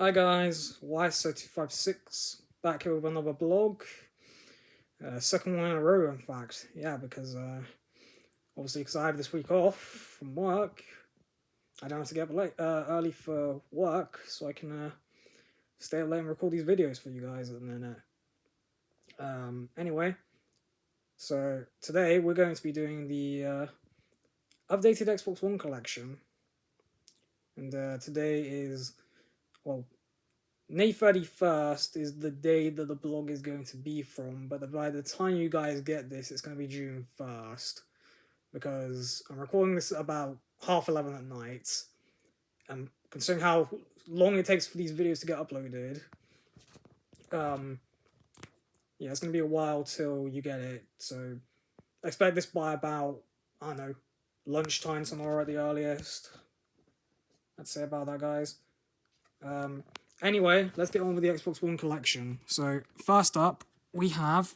Hi guys, YSO256 back here with another blog. Second one in a row, in fact. Yeah, because obviously, because I have this week off from work, I don't have to get up early for work, so I can stay up late and record these videos for you guys at the minute. Anyway, so today we're going to be doing the updated Xbox One collection, and today is, well, May 31st is the day that the blog is going to be from, but by the time you guys get this, it's going to be June 1st. Because I'm recording this at about 11:30 at night. And considering how long it takes for these videos to get uploaded, yeah, it's going to be a while till you get it. So expect this by about, I don't know, lunchtime tomorrow at the earliest. I'd say about that, guys. Anyway, let's get on with the Xbox One collection. So, first up, we have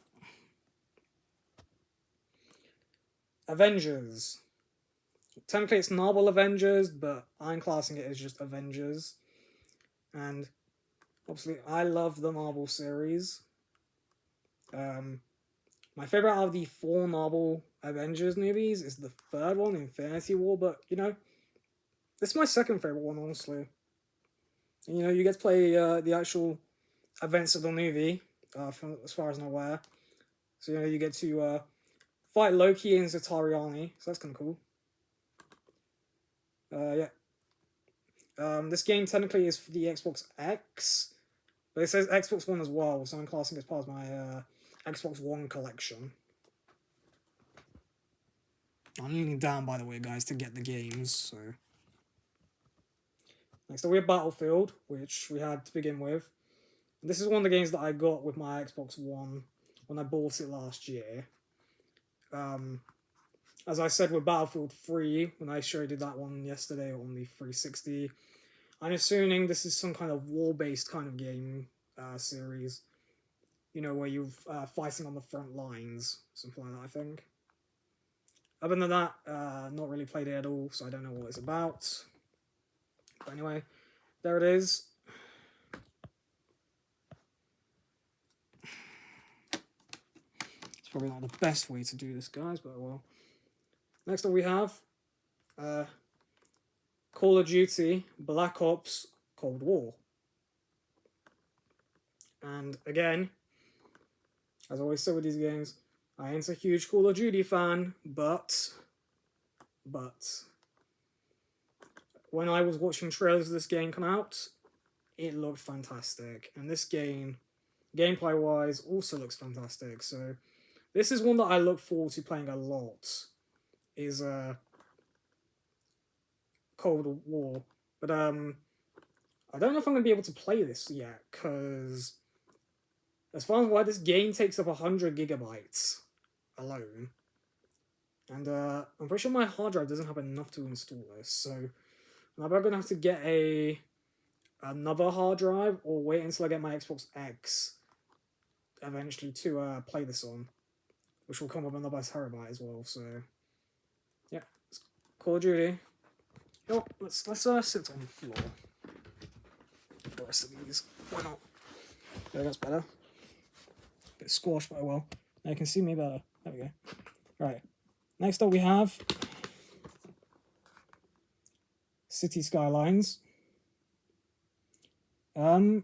Avengers. Technically, it's Marvel Avengers, but I'm classing it as just Avengers. And obviously, I love the Marvel series. My favorite out of the 4 Marvel Avengers movies is the third one, Infinity War, but, you know, this is my second favorite one, honestly. You know, you get to play the actual events of the movie, from as far as I'm aware. So, you know, you get to fight Loki and Zutariani, so that's kind of cool. Yeah. This game technically is for the Xbox X, but it says Xbox One as well, so I'm classing it as part of my Xbox One collection. I'm leaning down, by the way, guys, to get the games, so... Next up, we have Battlefield, which we had to begin with. This is one of the games that I got with my Xbox One when I bought it last year. As I said with Battlefield 3, when I showed you that one yesterday on the 360, I'm assuming this is some kind of war-based kind of game series. You know, where you're fighting on the front lines, something like that, I think. Other than that, not really played it at all, so I don't know what it's about. But anyway, there it is. It's probably not the best way to do this, guys, but well. Next up we have Call of Duty Black Ops Cold War. And again, as I always say with these games, I ain't a huge Call of Duty fan, but when I was watching trailers of this game come out, it looked fantastic. And this game, gameplay-wise, also looks fantastic. So this is one that I look forward to playing a lot, is Cold War. But I don't know if I'm going to be able to play this yet, because as far as why this game takes up 100 gigabytes alone. And I'm pretty sure my hard drive doesn't have enough to install this, so I'm either going to have to get another hard drive or wait until I get my Xbox X eventually to play this on, which will come with another terabyte as well. So yeah, it's Call of Duty. You know, let's sit on the floor for the rest of these. Why not? Yeah, that's better. A bit squashed, but well. Now you can see me better. There we go. Right. Next up we have City Skylines. So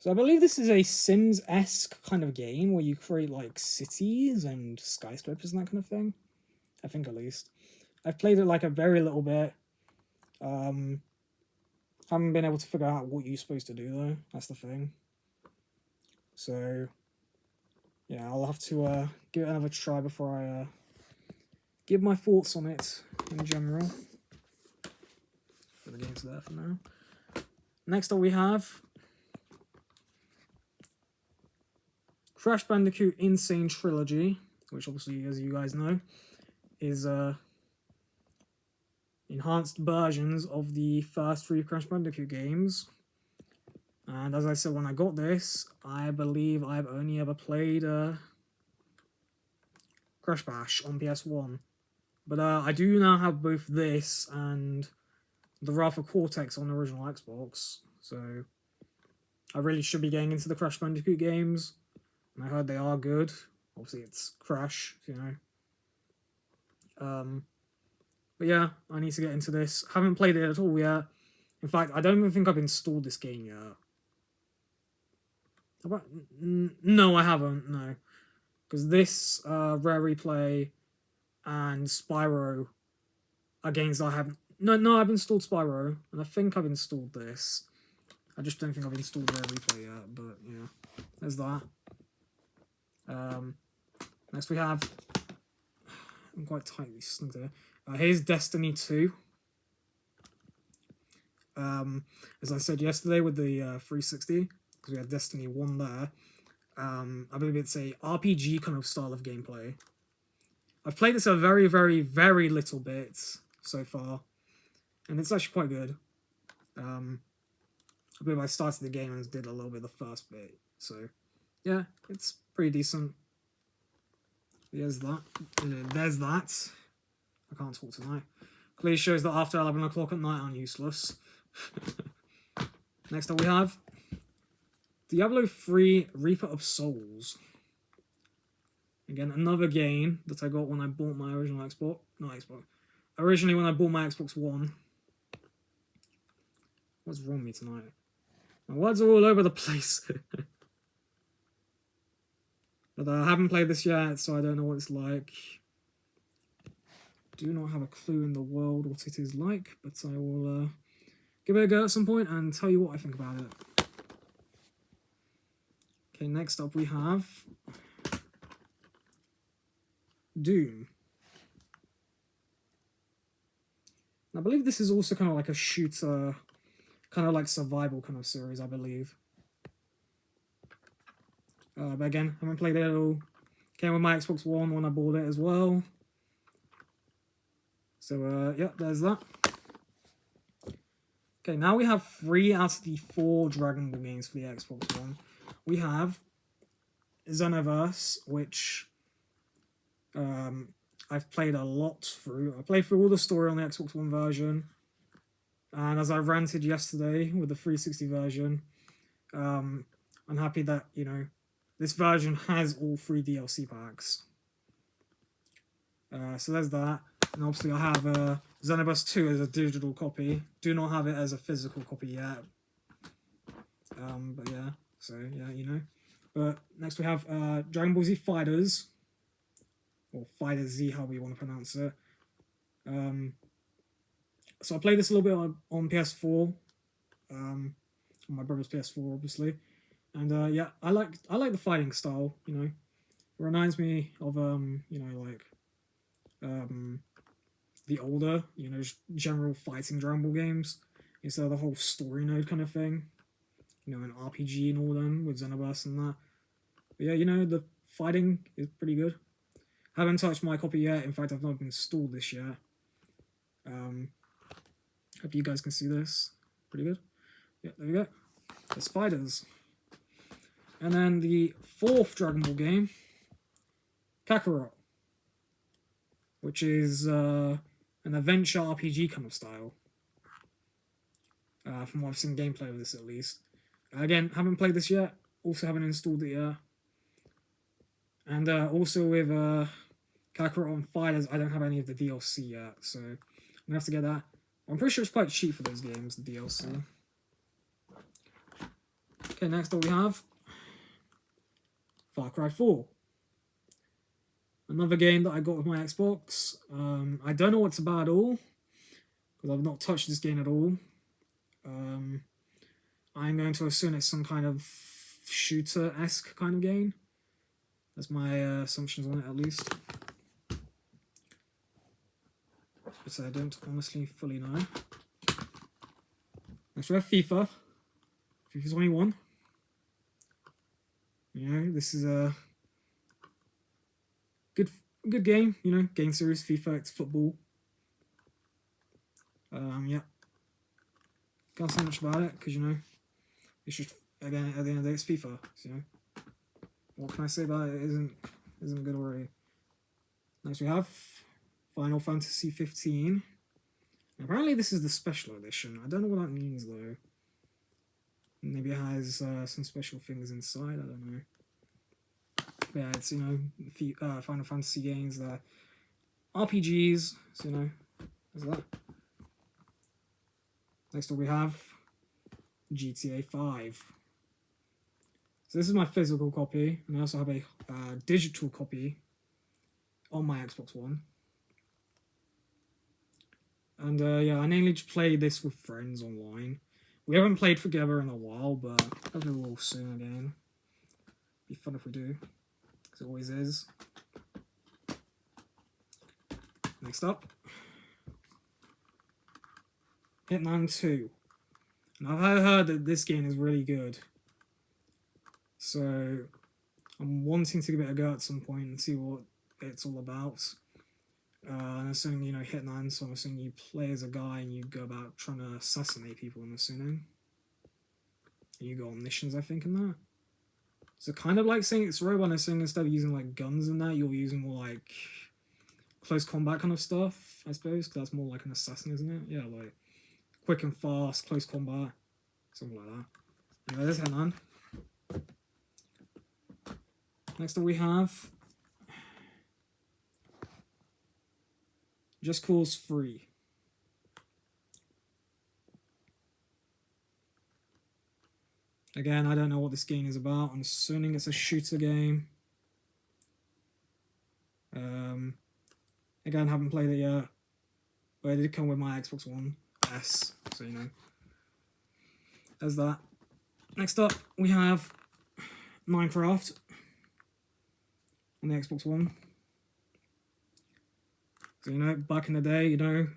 I believe this is a Sims-esque kind of game where you create like cities and skyscrapers and that kind of thing. I think, at least. I've played it like a very little bit. Haven't been able to figure out what you're supposed to do though. That's the thing. So yeah, I'll have to give it another try before I give my thoughts on it in general. But the game's there for now. Next up we have Crash Bandicoot N. Sane Trilogy, which obviously, as you guys know, is enhanced versions of the first 3 Crash Bandicoot games. And as I said when I got this, I believe I've only ever played Crash Bash on PS1. But I do now have both this and the Wrath of Cortex on the original Xbox. so I really should be getting into the Crash Bandicoot games. And I heard they are good. Obviously, it's Crash, you know. But yeah, I need to get into this. Haven't played it at all yet. In fact, I don't even think I've installed this game yet. No, I haven't, no. Because this, Rare Replay and Spyro are games I haven't... No, I've installed Spyro, and I think I've installed this. I just don't think I've installed Rare Replay yet, but yeah. There's that. Next we have... I'm quite tightly snugged here. Here's Destiny 2. As I said yesterday with the 360, because we had Destiny 1 there, I believe it's a RPG kind of style of gameplay. I've played this a very, very, very little bit so far, and it's actually quite good. I believe I started the game and did a little bit of the first bit, so yeah, it's pretty decent. There's that. There's that. I can't talk tonight. Clearly shows that after 11 o'clock at night I'm useless. Next up we have Diablo 3 Reaper of Souls. Again, another game that I got when I bought my original Xbox. Not Xbox. Originally when I bought my Xbox One. What's wrong with me tonight? My words are all over the place. But I haven't played this yet, so I don't know what it's like. Do not have a clue in the world what it is like, but I will give it a go at some point and tell you what I think about it. Okay, next up we have Doom. I believe this is also kind of like a shooter, kind of like survival kind of series, I believe. But again, haven't played it at all. Came with my Xbox One when I bought it as well. So, yeah, there's that. Okay, now we have 3 out of the 4 Dragon Ball games for the Xbox One. We have Xenoverse, which I've played a lot through. I played through all the story on the Xbox One version. And as I ranted yesterday with the 360 version, I'm happy that, you know, this version has all 3 DLC packs. So there's that. And obviously I have Xenoverse 2 as a digital copy. Do not have it as a physical copy yet. But yeah, so yeah, you know. But next we have Dragon Ball Z Fighters. Or Fighter Z, how we want to pronounce it. So I played this a little bit on PS4. On my brother's PS4, obviously. And yeah, I like the fighting style, you know. It reminds me of you know, like the older, you know, general fighting Dragon Ball games instead of the whole story mode kind of thing. You know, an RPG and all them with Xenoverse and that. But yeah, you know, the fighting is pretty good. Haven't touched my copy yet. In fact, I've not installed this yet. Hope you guys can see this. Pretty good. Yeah, there we go. There's Fighters. And then the 4th Dragon Ball game, Kakarot, which is an adventure RPG kind of style. From what I've seen gameplay of this at least. Again, haven't played this yet. Also haven't installed it yet. And also with Kakarot and Fighters, I don't have any of the DLC yet, so I'm gonna have to get that. I'm pretty sure it's quite cheap for those games, the DLC. Okay, next up we have Far Cry 4. Another game that I got with my Xbox. I don't know what it's about at all, because I've not touched this game at all. I'm going to assume it's some kind of shooter-esque kind of game. That's my assumptions on it, at least. But I don't honestly fully know. Next we have FIFA. FIFA 21. You know, this is a good game, you know, game series, FIFA, it's football. Yeah. Can't say much about it, because, you know, it's just, again, at the end of the day, it's FIFA, so, you know. What can I say about it? It isn't good already. Next we have Final Fantasy 15. Apparently this is the special edition. I don't know what that means, though. Maybe it has some special things inside, I don't know. But yeah, it's, you know, Final Fantasy games, RPGs, so, you know, there's that. Next up we have GTA 5. So this is my physical copy, and I also have a digital copy on my Xbox One. And yeah, I mainly just play this with friends online. We haven't played together in a while, but hopefully we will soon again. Be fun if we do, because it always is. Next up, Hitman 2. And I've heard that this game is really good. So I'm wanting to give it a go at some point and see what it's all about. And I'm assuming, you know, Hitman, so I'm assuming you play as a guy and you go about trying to assassinate people, I'm assuming. And you go on missions, I think, in that. So kind of like saying it's Robo, I'm assuming instead of using like guns and that, you're using more like close combat kind of stuff, I suppose, because that's more like an assassin, isn't it? Yeah, like quick and fast, close combat, something like that. Anyway, there's Hitman. Next up we have Just Cause 3. Again, I don't know what this game is about. I'm assuming it's a shooter game. Again, haven't played it yet. But it did come with my Xbox One S, so you know. There's that. Next up, we have Minecraft on the Xbox One. So, you know, back in the day, you know,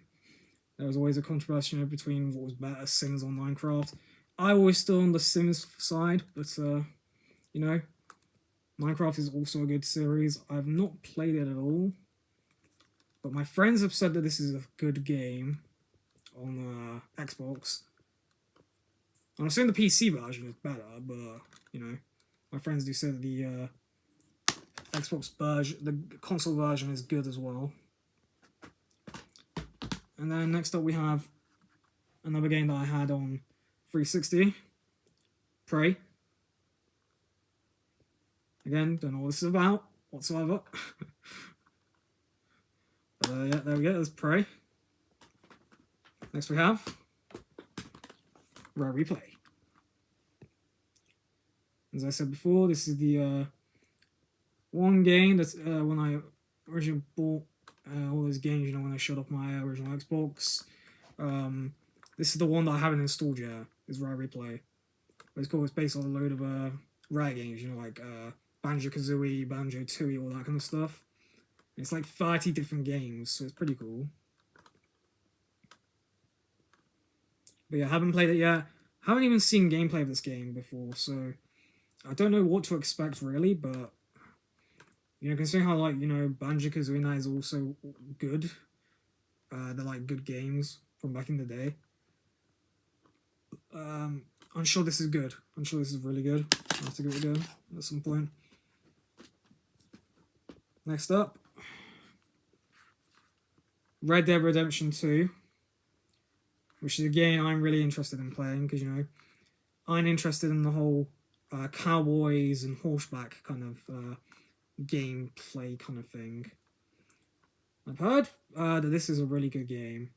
there was always a controversy, you know, between what was better, Sims or Minecraft. I always stood on the Sims side, but, you know, Minecraft is also a good series. I've not played it at all, but my friends have said that this is a good game on Xbox. I'm assuming the PC version is better, but, you know, my friends do say that the Xbox version, the console version is good as well. And then next up we have another game that I had on 360, Prey. Again, don't know what this is about whatsoever. But yeah, there we go, there's Prey. Next we have Rare Replay. As I said before, this is the one game that's when I originally bought all those games, you know, when I shut off my original Xbox. This is the one that I haven't installed yet, is Rare Replay. But it's cool, it's based on a load of Rare games, you know, like Banjo-Kazooie, Banjo-Tooie, all that kind of stuff. It's like 30 different games, so it's pretty cool. But yeah, I haven't played it yet. Haven't even seen gameplay of this game before, so I don't know what to expect really, but you know, considering how, like, you know, Banjo-Kazooie is also good. They're like good games from back in the day. I'm sure this is good. I'm sure this is really good. I'll have to give it a go at some point. Next up, Red Dead Redemption 2, which is a game I'm really interested in playing because, you know, I'm interested in the whole cowboys and horseback kind of gameplay kind of thing. I've heard that this is a really good game.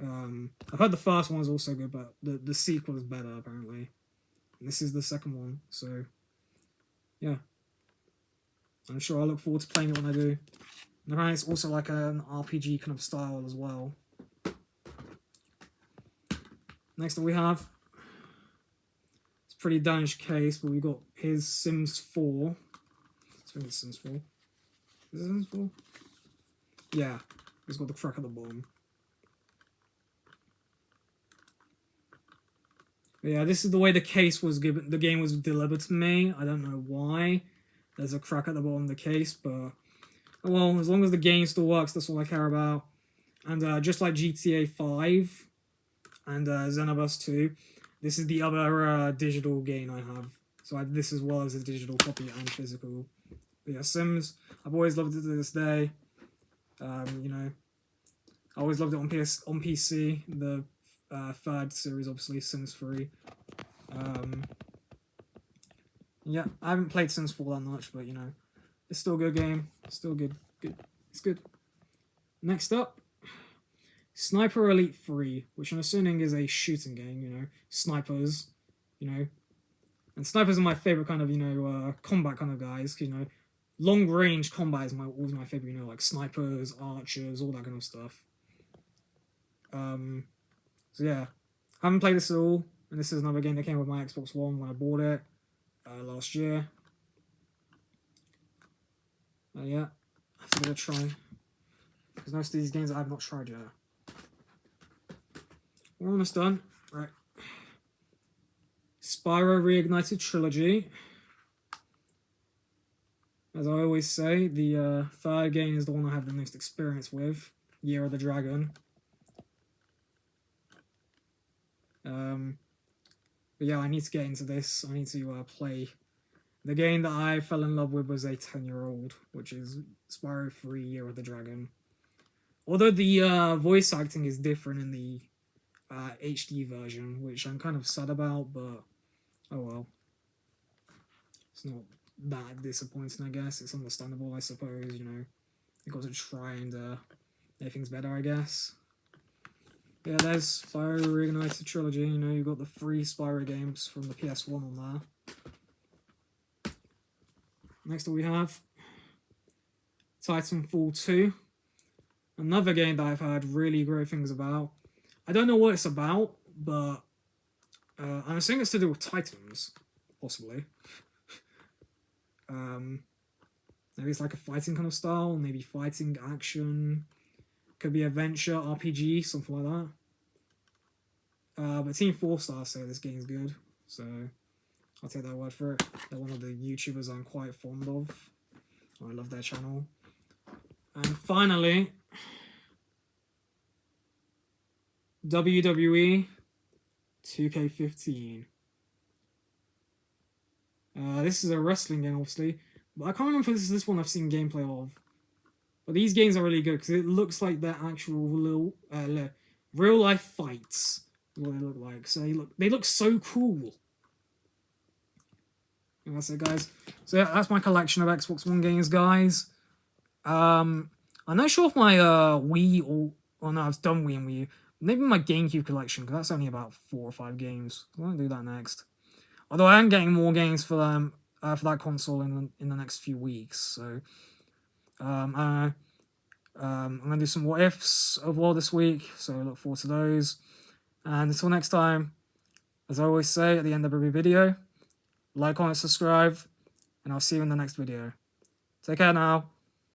I've heard the first one is also good, but the sequel is better apparently. And this is the second one, so yeah. I'm sure I'll look forward to playing it when I do. And apparently it's also like an RPG kind of style as well. Next up we have, it's a pretty Danish case, but we've got his Sims 4. I think it's Sims 4. Is it Sims 4? Yeah, it's got the crack at the bottom. But yeah, this is the way the case was given. The game was delivered to me. I don't know why. There's a crack at the bottom of the case, but well, as long as the game still works, that's all I care about. And just like GTA 5 and Xenoverse 2, this is the other digital game I have. So I have this as well as a digital copy and physical. But yeah, Sims, I've always loved it to this day. You know, I always loved it on PC. The third series, obviously, Sims 3. Yeah, I haven't played since 4 that much, but you know, it's still a good game. Still good. It's good. Next up, Sniper Elite 3, which I'm assuming is a shooting game, you know, snipers, you know. And snipers are my favorite kind of, you know, combat kind of guys, you know. Long range combat is always my favorite, you know, like snipers, archers, all that kind of stuff. So yeah, I haven't played this at all, and this is another game that came with my Xbox One when I bought it last year. Yeah, I have to give it a try. Because most of these games I have not tried yet. We're almost done. Right. Spyro Reignited Trilogy. As I always say, the third game is the one I have the most experience with. Year of the Dragon. But yeah, I need to get into this. I need to play. The game that I fell in love with was a 10-year-old, which is Spyro 3 Year of the Dragon. Although the voice acting is different in the HD version, which I'm kind of sad about, but oh well. It's not that disappointing, I guess. It's understandable, I suppose, you know. You got to try and make things better, I guess. Yeah, there's Spyro Reignited Trilogy, you know, you've got the 3 Spyro games from the PS1 on there. Next up we have Titanfall 2. Another game that I've heard really great things about. I don't know what it's about, but I'm assuming it's to do with Titans, possibly. Maybe it's like a fighting kind of style, maybe fighting, action, could be adventure, RPG, something like that. But Team 4 Stars say this game's good, so I'll take that word for it. They're one of the YouTubers I'm quite fond of. I love their channel. And finally, WWE 2K15. This is a wrestling game, obviously, but I can't remember if this is this one I've seen gameplay of. But these games are really good because it looks like they're actual real life fights. Is what they look like. So they look so cool. And that's it, guys. So yeah, that's my collection of Xbox One games, guys. I'm not sure if my Wii or no, I've done Wii and Wii U. Maybe my GameCube collection, because that's only about 4 or 5 games. I won't do that next. Although I am getting more games for them for that console in the next few weeks. So I don't know. I'm gonna do some what ifs overall this week, so I look forward to those. And until next time, as I always say at the end of every video, like, comment, subscribe, and I'll see you in the next video. Take care now.